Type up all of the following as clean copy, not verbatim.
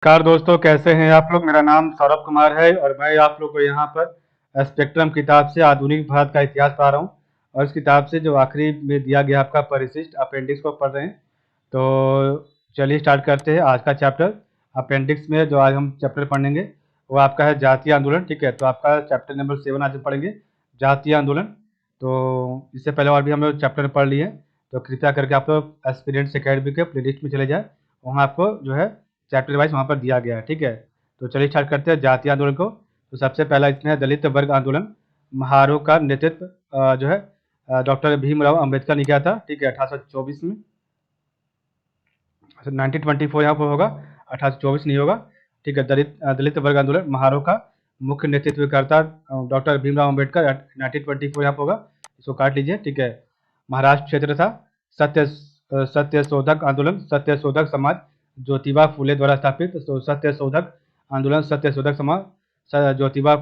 नमस्कार दोस्तों, कैसे हैं आप लोग। मेरा नाम सौरभ कुमार है और मैं आप लोग को यहाँ पर स्पेक्ट्रम किताब से आधुनिक भारत का इतिहास पढ़ा रहा हूँ। और इस किताब से जो आखिरी में दिया गया आपका परिशिष्ट अपेंडिक्स को पढ़ रहे हैं। तो चलिए स्टार्ट करते हैं आज का चैप्टर। अपेंडिक्स में जो आज हम चैप्टर पढ़ेंगे वो आपका है जातीय आंदोलन। ठीक है, तो आपका चैप्टर नंबर 7 आज हम पढ़ेंगे, जातीय आंदोलन। तो इससे पहले और भी हम लोग चैप्टर पढ़ लिए, तो कृपया करके आप लोग एस्पिरेंट्स एकेडमी के प्लेलिस्ट में चले जाए। वहाँ आपको जो है चैप्टर वाइज वहाँ पर दिया गया है। ठीक है, तो चलिए स्टार्ट करते हैं जातीय आंदोलन को। तो सबसे पहला इसमें है दलित वर्ग आंदोलन। महारों का नेतृत्व जो है डॉक्टर भीमराव अंबेडकर ने किया था। ठीक है, 1824 में। 1924 यहाँ पर होगा, 1824 नहीं होगा। ठीक है, दलित वर्ग आंदोलन महारों का मुख्य नेतृत्वकर्ता डॉक्टर भीमराव अंबेडकर, 1924 यहाँ पर होगा, इसको काट लीजिए। ठीक है, महाराष्ट्र क्षेत्र था। सत्यशोधक आंदोलन, सत्यशोधक समाज ज्योतिबा फुले द्वारा स्थापित। तो सत्यशोधक आंदोलन, सत्यशोधक समाज ज्योतिबा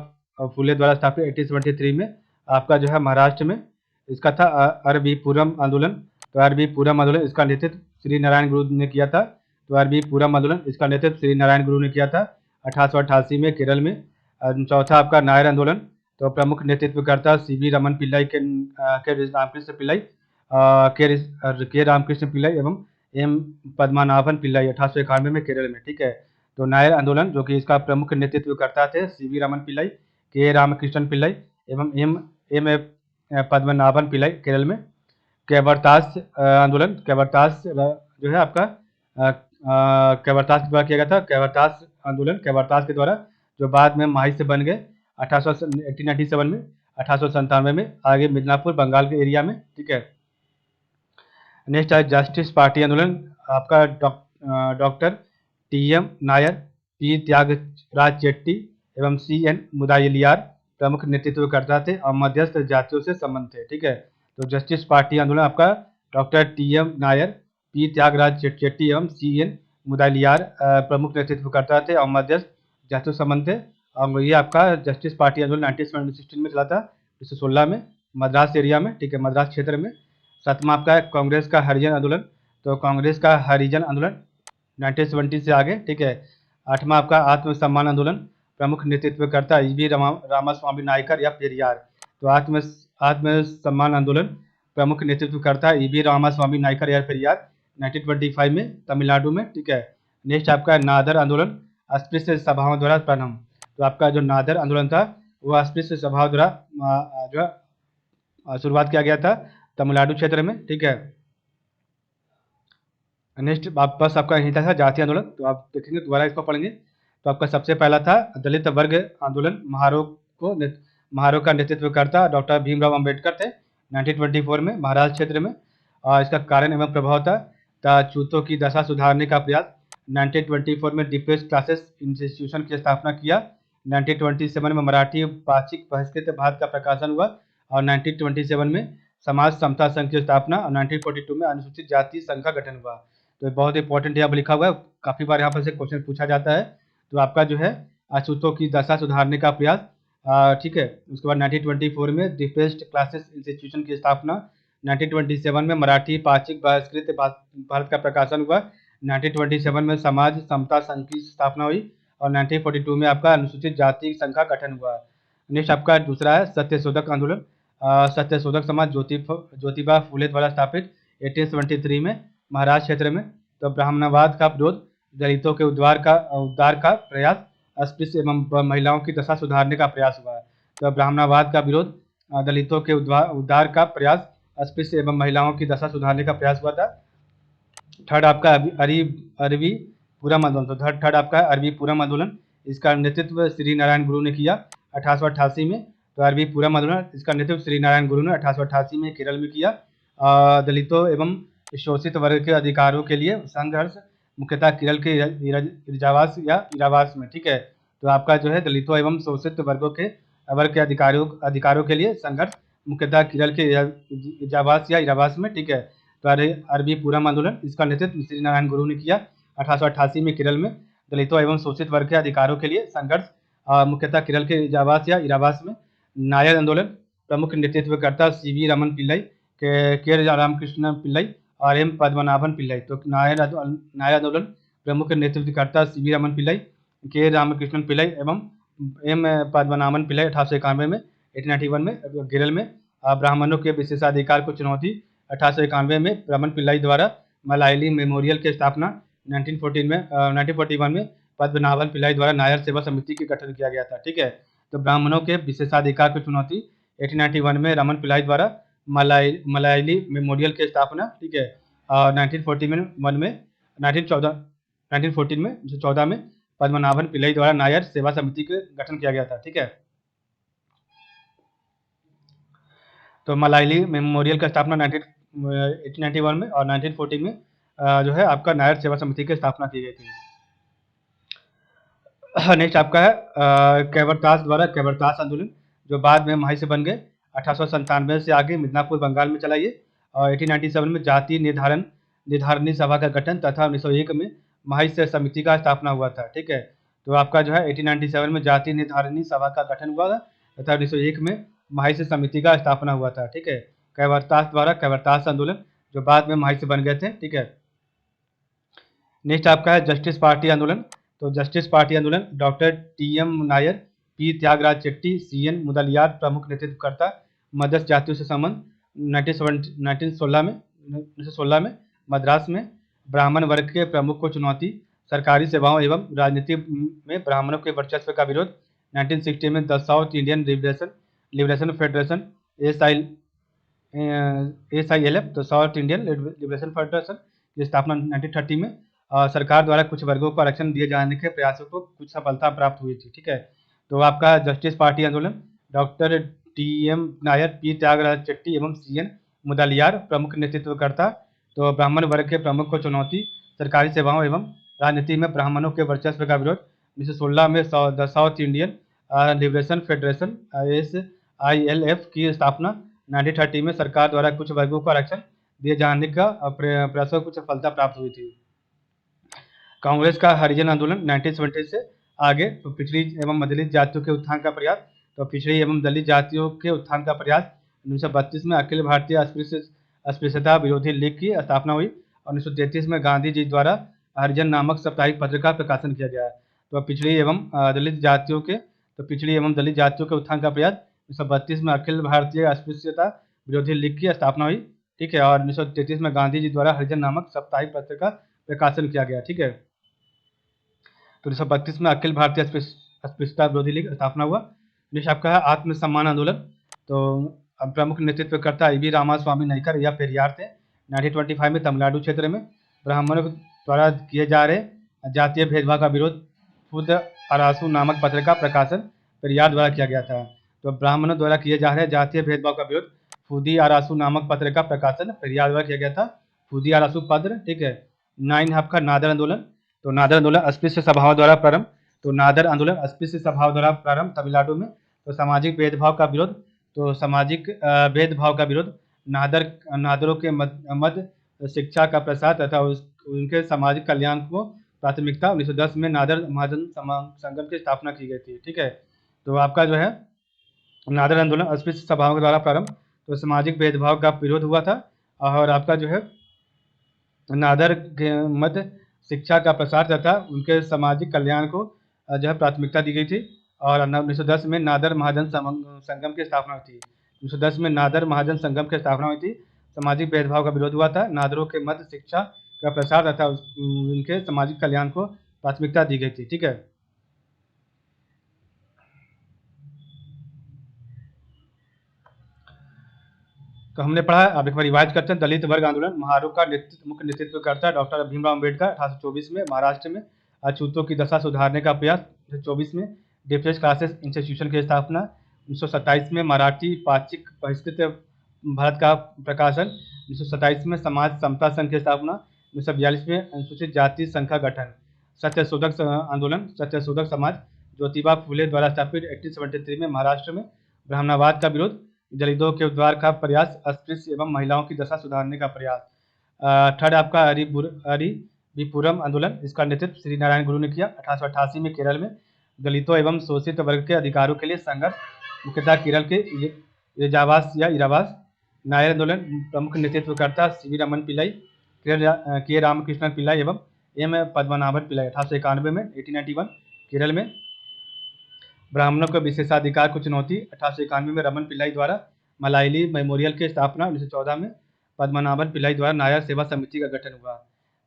फुले द्वारा स्थापित 1873 में आपका जो है महाराष्ट्र में। इसका था अरबी पूरम आंदोलन। तो अरबी पूरम आंदोलन इसका नेतृत्व श्री नारायण गुरु ने किया था। तो अरबी पूरम आंदोलन इसका नेतृत्व श्री नारायण गुरु ने किया था 1888 में केरल में। चौथा आपका नायर आंदोलन। तो प्रमुख नेतृत्वकर्ता सीवी रमन पिल्लाई के रामकृष्ण पिल्लाई, के रामकृष्ण पिल्लाई एवं एम पद्मनाभन पिल्लाई 1891 में केरल में। ठीक है, तो नायर आंदोलन जो कि इसका प्रमुख नेतृत्वकर्ता थे सीवी रमन पिल्लाई, के रामकृष्ण पिल्लाई एवं एम एम पद्मनाभन पिल्लाई केरल में। कैबरतास आंदोलन, कैबरतास जो है आपका कैबरतास के द्वारा किया गया था। कैबरतास आंदोलन कैबरतास के द्वारा, जो बाद में माही से बन गए 1897 में, 1897 में आगे मिदनापुर बंगाल के एरिया में। ठीक है, नेक्स्ट है जस्टिस पार्टी आंदोलन। आपका doctor T M. Nair, P. Thyagaraja Chetty एवं सी.एन. मुदालियार प्रमुख नेतृत्वकर्ता थे और मध्यस्थ जातियों से संबंध थे। ठीक है, तो जस्टिस पार्टी आंदोलन आपका doctor T M. Nair, P. Thyagaraja Chetty एवं सी.एन. मुदालियार प्रमुख नेतृत्वकर्ता थे और मध्यस्थ जातियों से संबंध थे। और ये आपका जस्टिस पार्टी आंदोलन 1916 में चला था, 1916 में मद्रास एरिया में। ठीक है, मद्रास क्षेत्र में। सातवां आपका है कांग्रेस का हरिजन आंदोलन। तो कांग्रेस का हरिजन आंदोलन 1970 से आगे। ठीक है, आठवां आपका आत्मसम्मान आंदोलन, प्रमुख नेतृत्वकर्ता ई.वी. रामास्वामी नायकर या पेरियार। तो आत्मसम्मान आंदोलन प्रमुख नेतृत्वकर्ता ई.वी. रामास्वामी नायकर या पेरियार 1925 में तमिलनाडु में। ठीक है, नेक्स्ट आपका नादर आंदोलन, अस्पृश्य सभाओं द्वारा प्रारंभ। तो आपका जो नादर आंदोलन था वो अस्पृश्य सभाओं द्वारा जो शुरुआत किया गया था तमिलनाडु क्षेत्र में। ठीक है, नेक्स्ट वापस आपका यही था जातीय आंदोलन। तो आप देखेंगे दोबारा इसको पढ़ेंगे। तो आपका सबसे पहला था दलित वर्ग आंदोलन। महारों का नेतृत्वकर्ता डॉक्टर भीमराव अंबेडकर थे 1924 में महाराष्ट्र क्षेत्र में। और इसका कारण एवं प्रभाव था चूतों की दशा सुधारने का प्रयास। 1924 में डिप्रेस्ड क्लासेस इंस्टीट्यूशन की स्थापना किया। 1927 में मराठी पाक्षिक बहिष्कृत भारत का प्रकाशन हुआ और 1927 में समाज समता संघ की स्थापना और 1942 में अनुसूचित जाति संघ का गठन हुआ। तो बहुत इंपॉर्टेंट यहाँ पर लिखा हुआ है, काफ़ी बार यहाँ पर से क्वेश्चन पूछा जाता है। तो आपका जो है अछूतों की दशा सुधारने का प्रयास। ठीक है, उसके बाद 1924 में डिप्रेस्ड क्लासेस इंस्टीट्यूशन की स्थापना। 1927 में मराठी पाक्षिक बहिष्कृत भारत का प्रकाशन हुआ। 1927 में समाज समता संघ की स्थापना हुई और 1942 में आपका अनुसूचित जाति संघ का गठन हुआ। नेक्स्ट आपका दूसरा है सत्यशोधक आंदोलन। सत्यशोधक समाज ज्योतिबा फुले द्वारा स्थापित 1873 में महाराष्ट्र क्षेत्र में। तो ब्राह्मणवाद का विरोध, दलितों के उद्धार का प्रयास, अस्पृश्य एवं महिलाओं की दशा सुधारने का प्रयास हुआ। तो ब्राह्मणवाद का विरोध, दलितों के उद्धार का प्रयास, अस्पृश्य एवं महिलाओं की दशा सुधारने का प्रयास हुआ था। थर्ड आपका अरबी पूरम आंदोलन। तो थर्ड आपका अरबी पूरम आंदोलन, इसका नेतृत्व श्री नारायण गुरु ने किया 1888 में। तो अरबी पूरम आंदोलन इसका नेतृत्व श्री नारायण गुरु ने 1888 में केरल में किया। दलितों एवं शोषित वर्ग के अधिकारों के लिए संघर्ष, मुख्यतः केरल के इरावास में। ठीक है, तो आपका जो है दलितों एवं शोषित वर्ग के अधिकारों के लिए संघर्ष, मुख्यतः केरल के इरावास में। ठीक है, तो अरबी पूरम आंदोलन इसका नेतृत्व श्री नारायण गुरु ने किया 1888 में केरल में। दलितों एवं शोषित वर्ग के अधिकारों के लिए संघर्ष, मुख्यतः केरल के इरावास में। नायर आंदोलन प्रमुख नेतृत्वकर्ता सी.वी. रमन पिल्लाई, के रामकृष्ण पिल्लाई और एम पद्मनाभन पिल्लाई। तो नायर आंदोलन प्रमुख नेतृत्वकर्ता सी.वी. रमन पिल्लई, के रामकृष्णन पिल्लई एवं एम. पद्मनाभन पिल्लई 1891 में 1891 में केरल में ब्राह्मणों के विशेषाधिकार को चुनौती 1891 में रमन पिल्लई द्वारा मलायली मेमोरियल की स्थापना 1941 में पद्मनाभन पिल्लई द्वारा नायर सेवा समिति का गठन किया गया था। ठीक है, तो ब्राह्मणों के विशेषाधिकार को चुनौती 1891 में रमन पिल्लई द्वारा मलायली मेमोरियल की स्थापना। ठीक है, 1914 में 1914 में पद्मनाभन पिल्लई द्वारा नायर सेवा समिति का गठन किया गया था। ठीक है, तो मलायली मेमोरियल का स्थापना 1891 में और 1914 में जो है आपका नायर सेवा समिति की स्थापना की गई थी। नेक्स्ट आपका है कैवरतास द्वारा कैवरतास आंदोलन, जो बाद में महाई से बन गए। 1897 से आगे मिदनापुर बंगाल में चलाइए और 1897 में जातीय निर्धारणी सभा का गठन तथा 1901 में महाई से समिति का स्थापना हुआ था। ठीक है, तो आपका जो है 1897 में जातीय निर्धारणी सभा का गठन हुआ था तथा 1901 में महाई से समिति का स्थापना हुआ था। ठीक है, कैवरतास द्वारा कैवरतास आंदोलन, जो बाद में महाई से बन गए थे। ठीक है, नेक्स्ट आपका है जस्टिस पार्टी आंदोलन। तो जस्टिस पार्टी आंदोलन doctor T M. Nair, P. Thyagaraja Chetty, C N. Mudaliar प्रमुख नेतृत्वकर्ता, मध्यस्थ जातियों से संबंध। 1916 में मद्रास में ब्राह्मण वर्ग के प्रमुख को चुनौती, सरकारी सेवाओं एवं राजनीति में ब्राह्मणों के वर्चस्व का विरोध। 1960 में the south Indian liberation federation SILF, तो साउथ इंडियन लिबरेशन फेडरेशन की स्थापना 1930 में सरकार द्वारा कुछ वर्गों को आरक्षण दिए जाने के प्रयासों को कुछ सफलता प्राप्त हुई थी। ठीक है, तो आपका जस्टिस पार्टी आंदोलन doctor T M. Nair, P. Thyagaraja Chetty एवं सी.एन. मुदलियार प्रमुख नेतृत्वकर्ता, तो ब्राह्मण वर्ग के प्रमुख को चुनौती, सरकारी सेवाओं एवं राजनीति में ब्राह्मणों के वर्चस्व का विरोध। 1916 में the south Indian liberation federation SILF की स्थापना। 1930 में सरकार द्वारा कुछ वर्गों को आरक्षण दिए जाने का प्रयासों को कुछ सफलता प्राप्त हुई थी। कांग्रेस का हरिजन आंदोलन 1970 से आगे, तो पिछड़ी एवं दलित जातियों के उत्थान का प्रयास, तो पिछड़ी एवं दलित जातियों के उत्थान का प्रयास। 1932 में अखिल भारतीय अस्पृश्यता विरोधी लीग की स्थापना हुई और 1933 में गांधी जी द्वारा हरिजन नामक साप्ताहिक पत्र का प्रकाशन किया गया। तो पिछड़ी एवं दलित जातियों के उत्थान का प्रयास। 1932 में अखिल भारतीय अस्पृश्यता विरोधी लीग की स्थापना हुई। ठीक है, और 1933 में गांधी जी द्वारा हरिजन नामक साप्ताहिक पत्र का प्रकाशन किया गया। ठीक है, तो 1932 में अखिल भारतीय अस्पृश्यता विरोधी लीग स्थापना हुआ। नेक्स्ट आपका है आत्मसम्मान आंदोलन। तो प्रमुख नेतृत्वकर्ता ईवी रामास्वामी नायकर या पेरियार थे। 1925 में तमिलनाडु क्षेत्र में ब्राह्मणों द्वारा किए जा रहे जातीय भेदभाव का विरोध खुद अरासू नामक पत्र का प्रकाशन पेरियार द्वारा किया गया था। तो ब्राह्मणों द्वारा किए जा रहे जातीय भेदभाव का विरोध फूदी आरासू नामक पत्र का प्रकाशन पेरियार द्वारा किया गया था। फूदी आरासू पत्र। ठीक है, 9 आपका नादर आंदोलन। तो नादर आंदोलन अस्पृश्य सभाओं द्वारा प्रारंभ। तो नादर आंदोलन अस्पृश्य सभाओं द्वारा प्रारंभ तमिलनाडु में। तो सामाजिक भेदभाव का विरोध, तो सामाजिक भेदभाव का विरोध, नादरों के मध्य शिक्षा का प्रसार तथा उनके सामाजिक कल्याण को प्राथमिकता। 1910 में नादर महाजन संगम की स्थापना की गई थी। ठीक है, तो आपका जो है नादर आंदोलन अस्पृश्य सभाओं के द्वारा प्रारंभ, तो सामाजिक भेदभाव का विरोध हुआ था और आपका जो है नादर के मध्य शिक्षा का प्रसार तथा उनके सामाजिक कल्याण को जो है प्राथमिकता दी गई थी। और 1910 में नादर महाजन संगम की स्थापना हुई थी। 1910 में नादर महाजन संगम की स्थापना हुई थी। सामाजिक भेदभाव का विरोध हुआ था, नादरों के मध्य शिक्षा का प्रसार तथा उनके सामाजिक कल्याण को प्राथमिकता दी गई थी। ठीक है, तो हमने पढ़ा, अब एक बार रिवाइज करते हैं। दलित वर्ग आंदोलन, महारों का मुख्य नेतृत्वकर्ता डॉक्टर भीमराव अम्बेडकर। 1824 में महाराष्ट्र में अछूतों की दशा सुधारने का प्रयास। 1924 में डिफरेंस क्लासेस इंस्टीट्यूशन की स्थापना। 1927 में मराठी पाक्षिक बहिष्कृत भारत का प्रकाशन। 1927 में समाज समता संघ की स्थापना। 1942 में अनुसूचित जाति संघ का गठन। सत्यशोधक आंदोलन, सत्यशोधक समाज ज्योतिबा फुले द्वारा स्थापित। 1873 में महाराष्ट्र में ब्राह्मणवाद का विरोध, दलितों के उद्धार का प्रयास, अस्पृश्य एवं महिलाओं की दशा सुधारने का प्रयास। थर्ड आपका अरिविपुरम आंदोलन, इसका नेतृत्व श्री नारायण गुरु ने किया। 1888 में केरल में दलितों एवं शोषित वर्ग के अधिकारों के लिए संघर्ष, मुख्यतः केरल के इरावास। नायर आंदोलन, प्रमुख नेतृत्वकर्ता सी.वी. रमन पिल्लई, के रामकृष्णन पिल्लई एवं एम है पद्मनाभन पिल्लाई 1891 में 1891 केरल में। ब्राह्मणों को विशेषाधिकार को चुनौती 1891 में रमन पिल्लाई द्वारा मलाइली मेमोरियल की स्थापना 1914 में पद्मनाभन पिल्लाई द्वारा नायर सेवा समिति का गठन हुआ।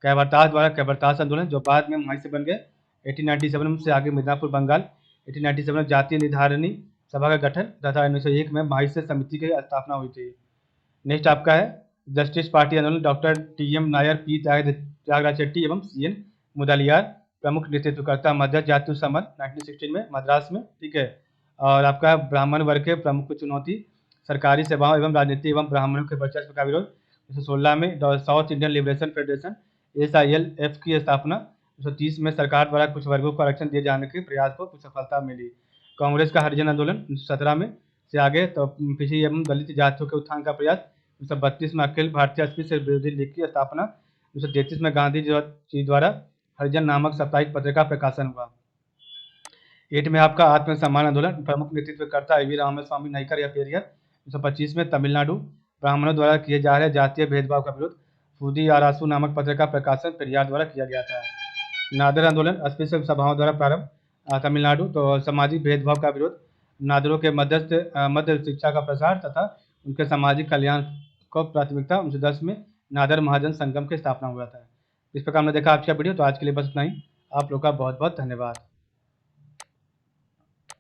कैवरतास द्वारा कैवरतास आंदोलन जो बाद में महाई से बन गए 1897 से आगे मिदनापुर बंगाल 1897 में जातीय निर्धारणी सभा का गठन तथा 1901 में महाई से समिति की स्थापना हुई थी। नेक्स्ट आपका है जस्टिस पार्टी आंदोलन doctor T M. Nair, P. Thyagaraja Shetty एवं सी.एन. मुदलियार प्रमुख नेतृत्वकर्ता मध्य जाति समर 1916 में मद्रास में, ठीक है। और आपका ब्राह्मण वर्ग के प्रमुख को चुनौती सरकारी सेवाओं एवं राजनीति एवं ब्राह्मणों के वर्चस्व का विरोध 1916 में south Indian liberation federation SILF की स्थापना 1930 में सरकार द्वारा कुछ वर्गों को आरक्षण दिए जाने के प्रयास को कुछ सफलता मिली। कांग्रेस का हरिजन आंदोलन 1917 में से आगे तो पिछड़ी एवं दलित जातियों के उत्थान का प्रयास 1932 में अखिल भारतीय अस्पृश्य विरोधी लीग की स्थापना 1933 में गांधी जी द्वारा हरिजन नामक साप्ताहिक पत्रिका प्रकाशन हुआ। 8 में आपका आत्मसम्मान आंदोलन प्रमुख नेतृत्वकर्ता IV रामास्वामी नाइकर या पेरियर 1925 में तमिलनाडु ब्राह्मणों द्वारा किए जा रहे जातीय भेदभाव का विरोध फूदी आरासू नामक पत्रिका प्रकाशन पेरियार द्वारा किया गया था। नादर आंदोलन अस्पृश्य सभाओं द्वारा प्रारंभ तमिलनाडु तो सामाजिक भेदभाव का विरोध नादरों के मध्य शिक्षा का प्रसार तथा उनके सामाजिक कल्याण को प्राथमिकता 1910 में नादर महाजन संगम की स्थापना हुआ था। इस प्रकार हमने देखा आपका वीडियो, तो आज के लिए बस इतना ही। आप लोग का बहुत बहुत धन्यवाद।